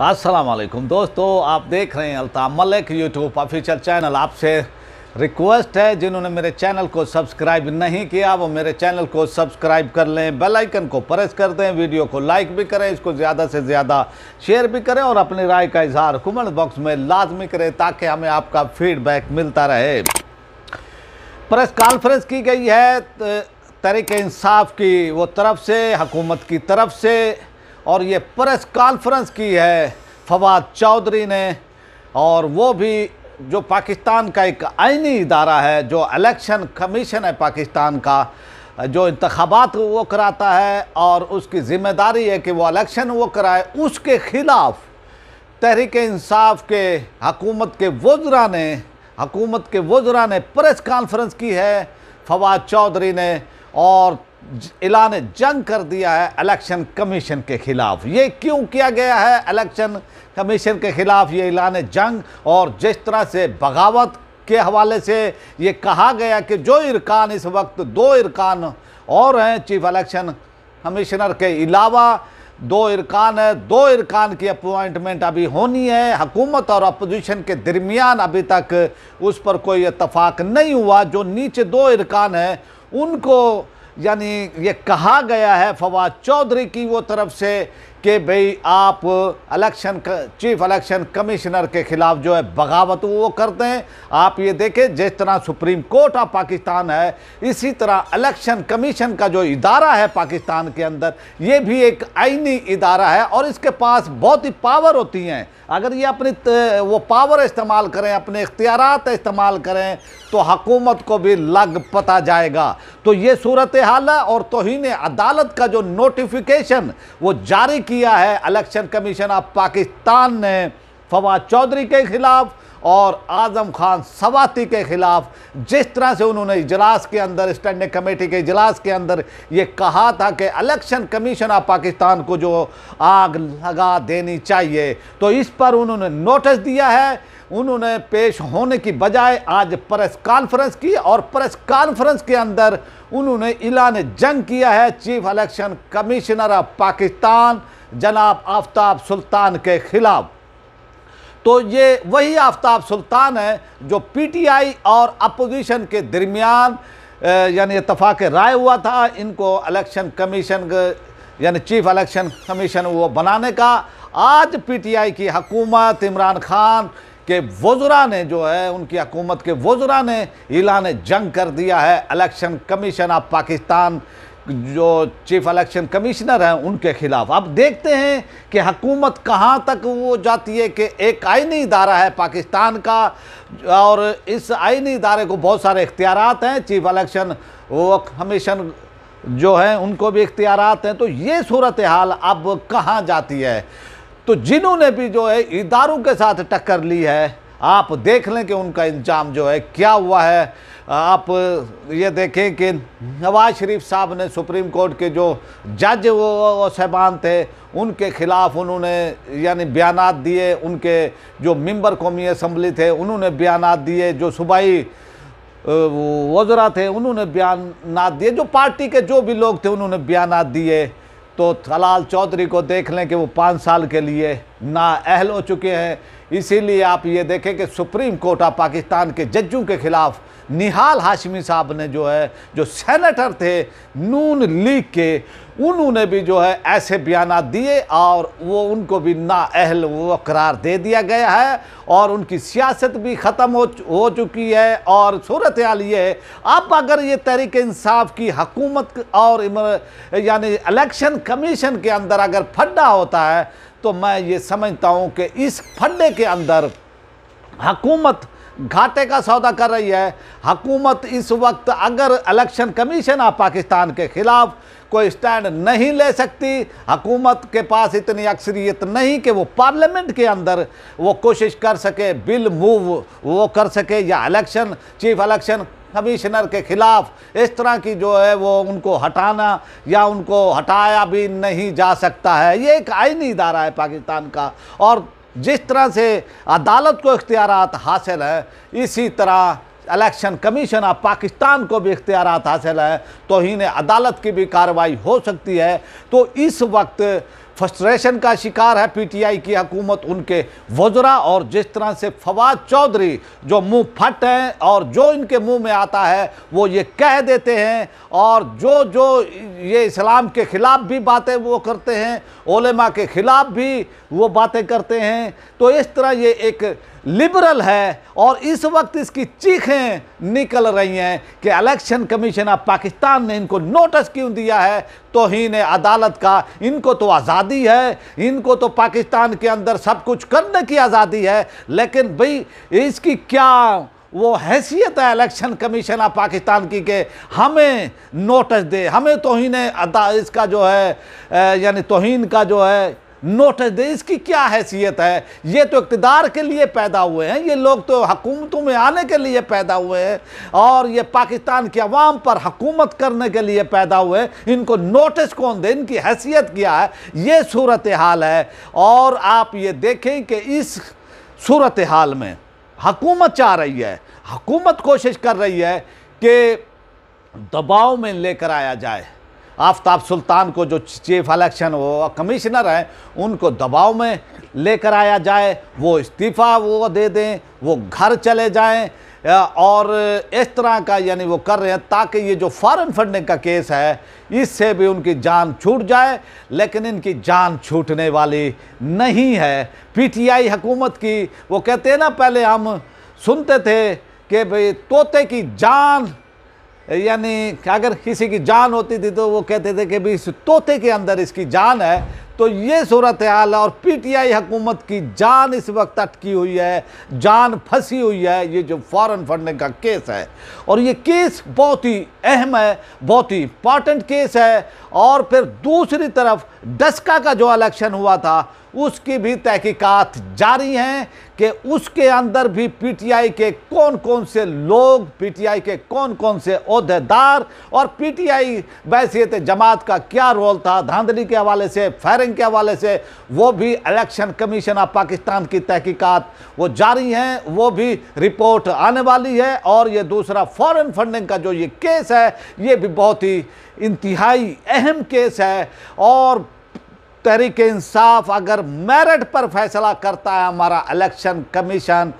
अस्सलाम वालेकुम दोस्तों, आप देख रहे हैं Altaf Malik YouTube official channel. आपसे रिक्वेस्ट है, जिन्होंने मेरे चैनल को सब्सक्राइब नहीं किया वो मेरे चैनल को सब्सक्राइब कर लें, बेल आइकन को प्रेस कर दें, वीडियो को लाइक भी करें, इसको ज़्यादा से ज़्यादा शेयर भी करें और अपनी राय का इजहार कमेंट बॉक्स में लाजमी करें ताकि हमें आपका फीडबैक मिलता रहे। प्रेस कॉन्फ्रेंस की गई है तहरीक इंसाफ की वो तरफ से, हुकूमत की तरफ से, और ये प्रेस कॉन्फ्रेंस की है फवाद चौधरी ने, और वो भी जो पाकिस्तान का एक आईनी इदारा है, जो इलेक्शन कमीशन है पाकिस्तान का, जो इंतखाबात वो कराता है और उसकी ज़िम्मेदारी है कि वो इलेक्शन वो कराए, उसके ख़िलाफ़ तहरीक इंसाफ के हुकूमत के वज़रा ने प्रेस कॉन्फ्रेंस की है फवाद चौधरी ने, और ऐलान जंग कर दिया है इलेक्शन कमीशन के ख़िलाफ़। ये क्यों किया गया है इलेक्शन कमीशन के ख़िलाफ़ ये ऐलान जंग? और जिस तरह से बगावत के हवाले से ये कहा गया कि जो इरकान इस वक्त 2 इरकान और हैं चीफ इलेक्शन कमिश्नर के अलावा 2 इरकान है, 2 इरकान की अपॉइंटमेंट अभी होनी है। हुकूमत और अपोजिशन के दरमियान अभी तक उस पर कोई इत्तफाक नहीं हुआ। जो नीचे 2 इरकान हैं उनको यानी ये कहा गया है फवाद चौधरी की वो तरफ से कि भाई आप चीफ इलेक्शन कमिश्नर के ख़िलाफ़ जो है बगावत वो करते हैं। आप ये देखें, जिस तरह सुप्रीम कोर्ट ऑफ पाकिस्तान है, इसी तरह इलेक्शन कमीशन का जो इदारा है पाकिस्तान के अंदर, ये भी एक आईनी इदारा है और इसके पास बहुत ही पावर होती हैं। अगर ये अपनी वो पावर इस्तेमाल करें, अपने इख्तियारात इस्तेमाल करें, तो हुकूमत को भी लग पता जाएगा। तो ये सूरत हाल है, और तौहीन अदालत का जो नोटिफिकेशन वो जारी किया है इलेक्शन कमीशन ऑफ पाकिस्तान ने फवाद चौधरी के ख़िलाफ़ और आज़म खान सवाती के ख़िलाफ़, जिस तरह से उन्होंने इजलास के अंदर, स्टैंडिंग कमेटी के इजलास के अंदर ये कहा था कि इलेक्शन कमीशन ऑफ पाकिस्तान को जो आग लगा देनी चाहिए, तो इस पर उन्होंने नोटिस दिया है। उन्होंने पेश होने की बजाय आज प्रेस कॉन्फ्रेंस की, और प्रेस कॉन्फ्रेंस के अंदर उन्होंने ऐलान जंग किया है chief election commissioner of Pakistan जनाब आफ्ताब सुल्तान के ख़िलाफ़। तो ये वही आफ्ताब सुल्तान है जो पीटीआई और अपोजिशन के दरमियान यानी इत्तफाक राय हुआ था इनको इलेक्शन कमीशन यानी चीफ इलेक्शन कमीशन वो बनाने का। आज पीटीआई की हुकूमत, इमरान खान के वज़रा ने जो है, उनकी हुकूमत के वज़रा ने ऐलान जंग कर दिया है इलेक्शन कमीशन ऑफ पाकिस्तान जो चीफ इलेक्शन कमिश्नर हैं उनके ख़िलाफ़। अब देखते हैं कि हुकूमत कहाँ तक वो जाती है कि एक आईनी इदारा है पाकिस्तान का, और इस आईनी इदारे को बहुत सारे इख्तियारात हैं। चीफ इलेक्शन वो कमीशन जो हैं उनको भी इख्तियारात हैं। तो ये सूरत हाल अब कहाँ जाती है? तो जिन्होंने भी जो है इदारों के साथ टक्कर ली है, आप देख लें कि उनका इंजाम जो है क्या हुआ है। आप ये देखें कि नवाज शरीफ साहब ने सुप्रीम कोर्ट के जो जज वो साहबान थे उनके ख़िलाफ़ उन्होंने यानी बयानात दिए, उनके जो मेंबर कौमी असम्बली थे उन्होंने बयानात दिए, जो सूबाई वज़रा थे उन्होंने बयानात दिए, जो पार्टी के जो भी लोग थे उन्होंने बयानात दिए। तो तलाल चौधरी को देख लें कि वो 5 साल के लिए नाअहल हो चुके हैं। इसीलिए आप ये देखें कि सुप्रीम कोर्ट ऑफ पाकिस्तान के जजों के ख़िलाफ़ निहाल हाशमी साहब ने जो है, जो सेनेटर थे नून लीग के, उन्होंने भी जो है ऐसे बयानात दिए और वो उनको भी नाअहल वो करार दे दिया गया है और उनकी सियासत भी ख़त्म हो चुकी है। और सूरत हाल ये है, अब अगर ये तहरीक इंसाफ की हुकूमत और यानी इलेक्शन कमीशन के अंदर अगर फड्डा होता है, तो मैं ये समझता हूँ कि इस फड्डे के अंदर हुकूमत घाटे का सौदा कर रही है। हुकूमत इस वक्त अगर इलेक्शन कमीशन ऑफ पाकिस्तान के ख़िलाफ़ कोई स्टैंड नहीं ले सकती, हुकूमत के पास इतनी अक्सरियत नहीं कि वो पार्लियामेंट के अंदर वो कोशिश कर सके, बिल मूव वो कर सके, या चीफ इलेक्शन कमिश्नर के ख़िलाफ़ इस तरह की जो है वो उनको हटाना या उनको हटाया भी नहीं जा सकता है। ये एक आईनी इदारा है पाकिस्तान का, और जिस तरह से अदालत को इख्तियारात हासिल है, इसी तरह इलेक्शन कमीशन ऑफ पाकिस्तान को भी इख्तियारात हासिल है, तौहीन अदालत की भी कार्रवाई हो सकती है। तो इस वक्त फ्रस्ट्रेशन का शिकार है पीटीआई की हुकूमत, उनके वज़रा, और जिस तरह से फवाद चौधरी जो मुंह फट हैं और जो इनके मुंह में आता है वो ये कह देते हैं, और जो जो ये इस्लाम के ख़िलाफ़ भी बातें वो करते हैं, उलेमा के ख़िलाफ़ भी वो बातें करते हैं। तो इस तरह ये एक लिबरल है, और इस वक्त इसकी चीखें निकल रही हैं कि इलेक्शन कमीशन ऑफ पाकिस्तान ने इनको नोटिस क्यों दिया है, तौहीन अदालत का। इनको तो आज़ादी है, इनको तो पाकिस्तान के अंदर सब कुछ करने की आज़ादी है, लेकिन भाई इसकी क्या वो हैसियत है इलेक्शन कमीशन ऑफ पाकिस्तान की कि हमें नोटिस दे, हमें तौहीन इसका जो है यानी तौहीन का जो है नोटिस दे। इसकी क्या हैसियत है? ये तो इक़्तिदार के लिए पैदा हुए हैं, ये लोग तो हुकूमतों में आने के लिए पैदा हुए हैं, और ये पाकिस्तान की आवाम पर हुकूमत करने के लिए पैदा हुए हैं। इनको नोटिस कौन दे? इनकी हैसियत क्या है? ये सूरत हाल है। और आप ये देखें कि इस सूरत हाल में हुकूमत चाह रही है, हुकूमत कोशिश कर रही है कि दबाव में लेकर आया जाए आफ्ताब सुल्तान को, जो चीफ इलेक्शन वो कमिश्नर हैं, उनको दबाव में लेकर आया जाए, वो इस्तीफ़ा वो दे दें, वो घर चले जाएं, और इस तरह का यानी वो कर रहे हैं ताकि ये जो फॉरेन फंडिंग का केस है इससे भी उनकी जान छूट जाए। लेकिन इनकी जान छूटने वाली नहीं है पीटीआई हुकूमत की। वो कहते हैं ना, पहले हम सुनते थे कि भाई तोते की जान, यानी कि अगर किसी की जान होती थी तो वो कहते थे कि भाई इस तोते के अंदर इसकी जान है। तो ये सूरत हाल है, और पीटीआई हुकूमत की जान इस वक्त अटकी हुई है, जान फंसी हुई है, ये जो फॉरेन फंडिंग का केस है। और ये केस बहुत ही अहम है, बहुत ही इम्पॉर्टेंट केस है। और फिर दूसरी तरफ डस्का का जो इलेक्शन हुआ था उसकी भी तहकीकात जारी हैं कि उसके अंदर भी पीटीआई के कौन कौन से लोग, पीटीआई के कौन कौन से ओहदेदार, और पीटीआई बैसियत जमात का क्या रोल था धांधली के हवाले से, फायरिंग के हवाले से, वो भी इलेक्शन कमीशन ऑफ पाकिस्तान की तहकीकात वो जारी हैं, वो भी रिपोर्ट आने वाली है। और ये दूसरा फॉरेन फंडिंग का जो ये केस है, ये भी बहुत ही इंतहाई अहम केस है। और तहरीक इंसाफ अगर मेरिट पर फैसला करता है हमारा इलेक्शन कमीशन,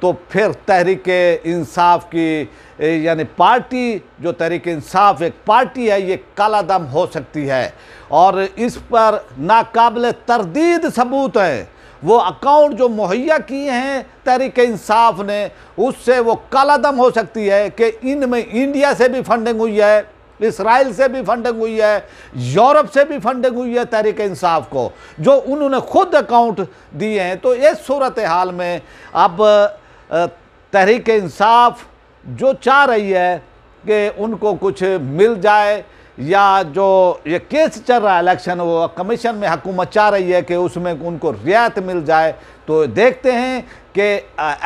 तो फिर तहरीक इंसाफ की यानी पार्टी, जो तहरीक इंसाफ एक पार्टी है, ये कालादम हो सकती है। और इस पर नाकाबिल तरदीद सबूत है, वो अकाउंट जो मुहैया किए हैं तहरीक इंसाफ ने, उससे वो कालादम हो सकती है कि इनमें इंडिया से भी फंडिंग हुई है, इसराइल से भी फंडिंग हुई है, यूरोप से भी फंडिंग हुई है तहरीक इंसाफ को, जो उन्होंने खुद अकाउंट दिए हैं। तो इस सूरत हाल में अब तहरीक इंसाफ जो चाह रही है कि उनको कुछ मिल जाए, या जो ये केस चल रहा है इलेक्शन, वो कमीशन में हुकूमत चाह रही है कि उसमें उनको रियायत मिल जाए। तो देखते हैं कि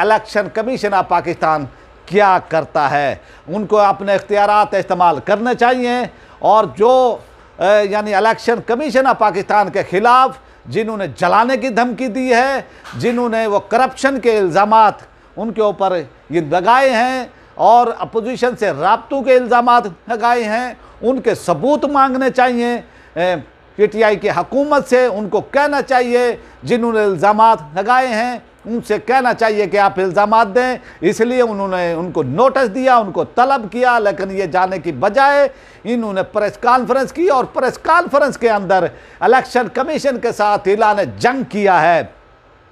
इलेक्शन कमीशन ऑफ पाकिस्तान क्या करता है। उनको अपने इख्तियारात इस्तेमाल करने चाहिए, और जो यानी इलेक्शन कमीशन ऑफ पाकिस्तान के ख़िलाफ़ जिन्होंने जलाने की धमकी दी है, जिन्होंने वो करप्शन के इल्ज़ामात उनके ऊपर ये लगाए हैं, और अपोजिशन से राब्तों के इल्ज़ामात लगाए हैं, उनके सबूत मांगने चाहिए पीटीआई की हुकूमत से। उनको कहना चाहिए जिन्होंने इल्ज़ामात लगाए हैं, उनसे कहना चाहिए कि आप इल्ज़ामात दें। इसलिए उन्होंने उनको नोटिस दिया, उनको तलब किया, लेकिन ये जाने की बजाय इन्होंने प्रेस कॉन्फ्रेंस की, और प्रेस कॉन्फ्रेंस के अंदर इलेक्शन कमीशन के साथ ऐलान जंग किया है।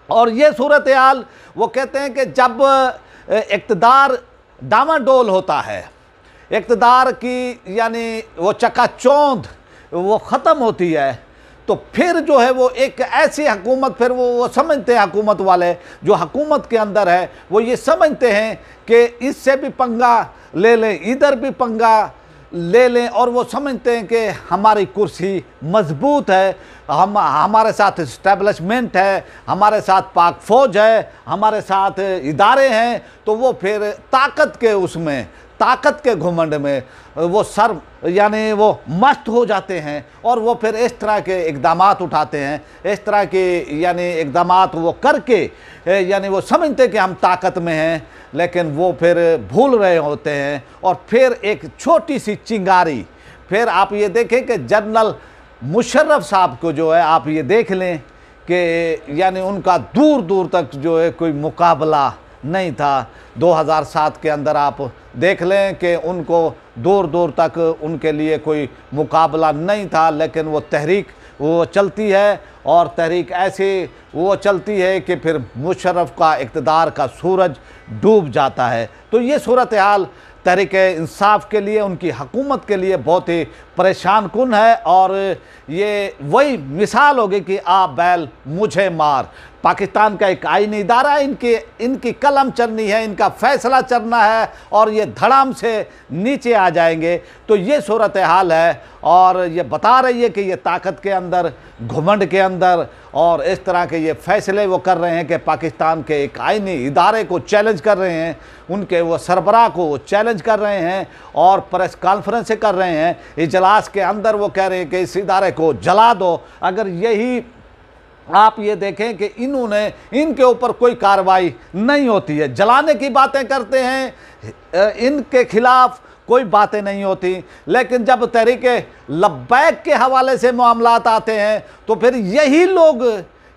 और ये सूरत हाल, वो कहते हैं कि जब इक़्तिदार डामाडोल होता है, इक़्तिदार की यानी वो चकाचौंध वो ख़त्म होती है, तो फिर जो है वो एक ऐसी हुकूमत, फिर वो समझते हैं हुकूमत वाले जो हुकूमत के अंदर है, वो ये समझते हैं कि इससे भी पंगा ले लें, इधर भी पंगा ले लें, और वो समझते हैं कि हमारी कुर्सी मजबूत है, हमारे साथ इस्टेब्लिशमेंट है, हमारे साथ पाक फ़ौज है, हमारे साथ इदारे हैं। तो वो फिर ताकत के उसमें, ताकत के घुमंड में वो सर यानी वो मस्त हो जाते हैं, और वो फिर इस तरह के इक़दामात उठाते हैं, इस तरह के यानी इक़दामात वो करके यानी वो समझते कि हम ताकत में हैं, लेकिन वो फिर भूल रहे होते हैं। और फिर एक छोटी सी चिंगारी, फिर आप ये देखें कि जनरल मुशर्रफ साहब को जो है आप ये देख लें कि यानी उनका दूर दूर तक जो है कोई मुकाबला नहीं था। 2007 के अंदर आप देख लें कि उनको दूर दूर तक उनके लिए कोई मुकाबला नहीं था, लेकिन वो तहरीक वो चलती है और तहरीक ऐसे वो चलती है कि फिर मुशर्रफ का इक़्तिदार का सूरज डूब जाता है। तो ये सूरत हाल तहरीक इंसाफ के लिए, उनकी हुकूमत के लिए बहुत ही परेशान कुन है। और ये वही मिसाल होगी कि आ बैल मुझे मार। पाकिस्तान का एक आईनी इदारा है, इनकी कलम चलनी है, इनका फैसला चलना है और ये धड़ाम से नीचे आ जाएंगे। तो ये सूरत हाल है और ये बता रही है कि ये ताकत के अंदर, घुमंड के अंदर और इस तरह के ये फैसले वो कर रहे हैं कि पाकिस्तान के एक आईनी इदारे को चैलेंज कर रहे हैं, उनके वो सरबराह को चैलेंज कर रहे हैं और प्रेस कॉन्फ्रेंस कर रहे हैं। इजलास के अंदर वो कह रहे हैं कि इस इदारे को जला दो। अगर यही आप ये देखें कि इनके ऊपर कोई कार्रवाई नहीं होती है, जलाने की बातें करते हैं, इनके खिलाफ कोई बातें नहीं होती। लेकिन जब तहरीक लब्बैक के हवाले से मामलात आते हैं तो फिर यही लोग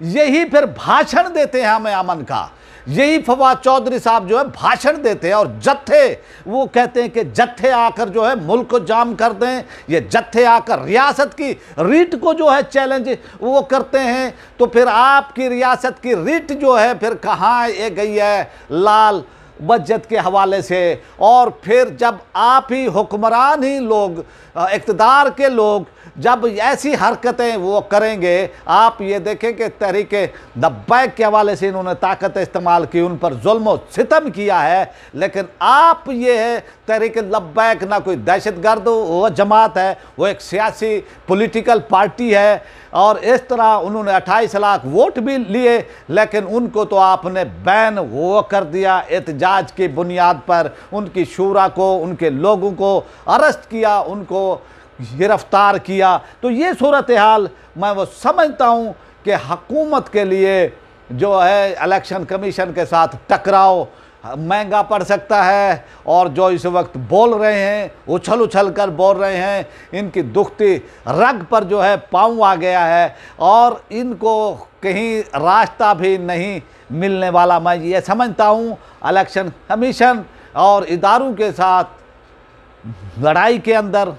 यही फिर भाषण देते हैं हमें अमन का। यही फवाद चौधरी साहब जो है भाषण देते हैं और जत्थे वो कहते हैं कि जत्थे आकर जो है मुल्क को जाम कर दें, ये जत्थे आकर रियासत की रीट को जो है चैलेंज वो करते हैं। तो फिर आपकी रियासत की रीट जो है फिर कहाँ ये गई है लाल बजट के हवाले से। और फिर जब आप ही हुक्मरान ही लोग, इक़्तिदार के लोग जब ऐसी हरकतें वो करेंगे, आप ये देखें कि तहरीक लब्बैक के हवाले से इन्होंने ताकत इस्तेमाल की, उन पर जुल्म और सितम किया है। लेकिन आप ये है तहरीक लब्बैक ना कोई दहशतगर्द वो जमात है, वो एक सियासी पॉलिटिकल पार्टी है और इस तरह उन्होंने 28 लाख वोट भी लिए, लेकिन उनको तो आपने बैन वो कर दिया एहतजाज की बुनियाद पर। उनकी शूरा को, उनके लोगों को अरेस्ट किया, उनको गिरफ्तार किया। तो ये सूरत हाल मैं वो समझता हूँ कि हुकूमत के लिए जो है इलेक्शन कमीशन के साथ टकराव महंगा पड़ सकता है। और जो इस वक्त बोल रहे हैं, उछल उछल कर बोल रहे हैं, इनकी दुखती रग पर जो है पाँव आ गया है और इनको कहीं रास्ता भी नहीं मिलने वाला। मैं ये समझता हूँ इलेक्शन कमीशन और इदारों के साथ लड़ाई के अंदर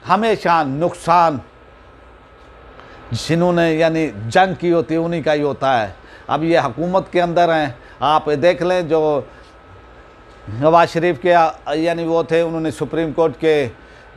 हमेशा नुकसान जिन्होंने यानी जंग की होती है उन्हीं का ही होता है। अब ये हुकूमत के अंदर हैं, आप देख लें जो नवाज शरीफ के यानी वो थे, उन्होंने सुप्रीम कोर्ट के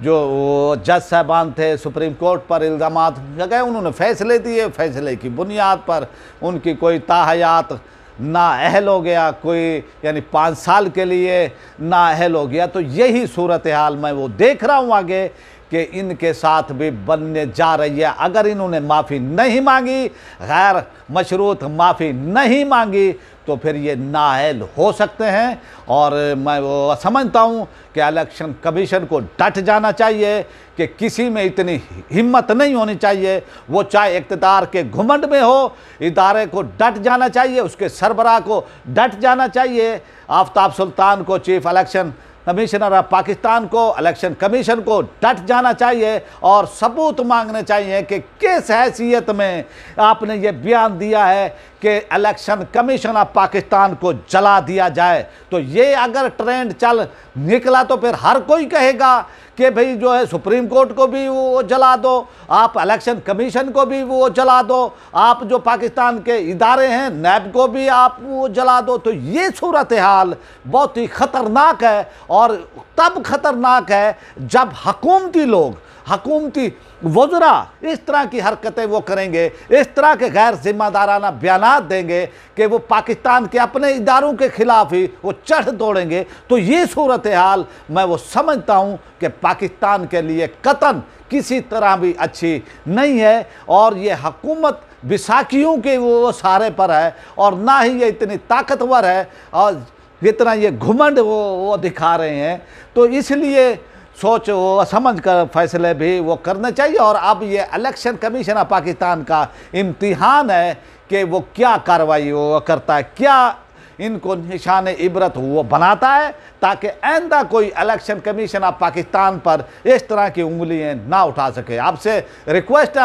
जो जज साहबान थे, सुप्रीम कोर्ट पर इल्ज़ामात लगाए, उन्होंने फ़ैसले दिए, फ़ैसले की बुनियाद पर उनकी कोई ताहयात ना अहल हो गया, कोई यानी 5 साल के लिए ना अहल हो गया। तो यही सूरत हाल मैं वो देख रहा हूँ आगे कि इनके साथ भी बनने जा रही है। अगर इन्होंने माफ़ी नहीं मांगी, गैर मशरूत माफ़ी नहीं मांगी, तो फिर ये नाअहल हो सकते हैं। और मैं वो समझता हूँ कि इलेक्शन कमीशन को डट जाना चाहिए कि किसी में इतनी हिम्मत नहीं होनी चाहिए, वो चाहे इक़्तिदार के घुमंड में हो, इदारे को डट जाना चाहिए, उसके सरबराह को डट जाना चाहिए। आफ्ताब सुल्तान को, chief election commissioner of Pakistan को, इलेक्शन कमीशन को डट जाना चाहिए और सबूत मांगने चाहिए कि किस हैसियत में आपने ये बयान दिया है कि इलेक्शन कमीशन ऑफ पाकिस्तान को जला दिया जाए। तो ये अगर ट्रेंड चल निकला तो फिर हर कोई कहेगा कि भाई जो है सुप्रीम कोर्ट को भी वो जला दो, आप इलेक्शन कमीशन को भी वो जला दो, आप जो पाकिस्तान के इदारे हैं नैब को भी आप वो जला दो। तो ये सूरत हाल बहुत ही ख़तरनाक है और तब ख़तरनाक है जब हुकूमती लोग, हुकूमती वज़रा इस तरह की हरकतें वो करेंगे, इस तरह के गैर जिम्मेदाराना बयानात देंगे कि वो पाकिस्तान के अपने इदारों के ख़िलाफ़ ही वो चढ़ दौड़ेंगे। तो ये सूरत हाल मैं वो समझता हूँ कि पाकिस्तान के लिए कतन किसी तरह भी अच्छी नहीं है और ये हुकूमत बिसाखियों के वो सारे पर है और ना ही ये इतनी ताकतवर है और जितना ये घुमंड वो दिखा रहे हैं। तो इसलिए सोच वो समझ कर फैसले भी वो करने चाहिए। और अब ये इलेक्शन कमीशन ऑफ पाकिस्तान का इम्तिहान है कि वो क्या कार्रवाई वो करता है, क्या ان کو نشان عبرت وہ بناتا ہے تاکہ آئندہ کوئی الیکشن کمیشن آف پاکستان پر اس طرح کی انگلیاں نہ اٹھا سکے۔ آپ سے ریکویسٹ ہے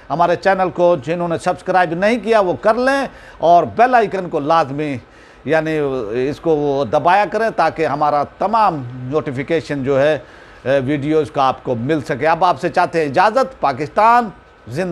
ہمارے چینل کو جنہوں نے سبسکرائب نہیں کیا وہ کر لیں اور بیل آئیکن کو لازمی یعنی اس کو وہ دبایا کریں تاکہ ہمارا تمام نوٹیفیکیشن جو ہے ویڈیوز کا آپ کو مل سکے۔ اب آپ سے چاہتے ہیں اجازت۔ پاکستان زندہ